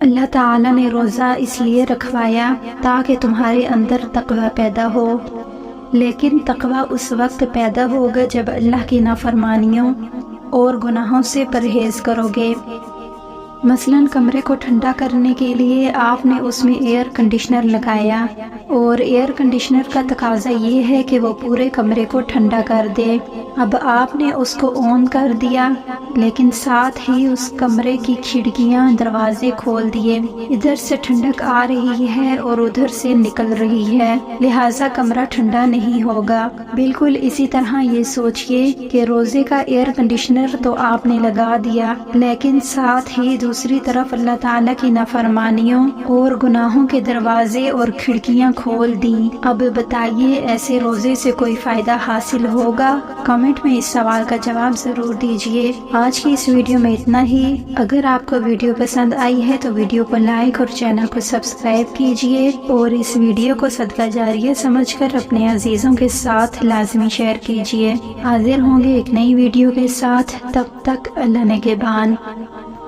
اللہ تعالیٰ نے روزہ اس لیے رکھوایا تاکہ تمہارے اندر تقوی پیدا ہو، لیکن تقوی اس وقت پیدا ہوگا جب اللہ کی نافرمانیوں اور گناہوں سے پرہیز کرو گے۔ مثلاً کمرے کو ٹھنڈا کرنے کے لیے آپ نے اس میں ایئر کنڈیشنر لگایا، اور ایئر کنڈیشنر کا تقاضا یہ ہے کہ وہ پورے کمرے کو ٹھنڈا کر دے۔ اب آپ نے اس کو آن کر دیا، لیکن ساتھ ہی اس کمرے کی کھڑکیاں دروازے کھول دیے۔ ادھر سے ٹھنڈک آ رہی ہے اور ادھر سے نکل رہی ہے، لہٰذا کمرہ ٹھنڈا نہیں ہوگا۔ بالکل اسی طرح یہ سوچئے کہ روزے کا ایئر کنڈیشنر تو آپ نے لگا دیا، لیکن ساتھ ہی دوسری طرف اللہ تعالیٰ کی نافرمانیوں اور گناہوں کے دروازے اور کھڑکیاں کھول دیں۔ اب بتائیے ایسے روزے سے کوئی فائدہ حاصل ہوگا؟ کمنٹ میں اس سوال کا جواب ضرور دیجیے۔ آج کی اس ویڈیو میں اتنا ہی۔ اگر آپ کو ویڈیو پسند آئی ہے تو ویڈیو کو لائک اور چینل کو سبسکرائب کیجیے، اور اس ویڈیو کو صدقہ جاریہ سمجھ کر اپنے عزیزوں کے ساتھ لازمی شیئر کیجیے۔ حاضر ہوں گے ایک نئی ویڈیو کے ساتھ، تب تک اللہ نگہبان۔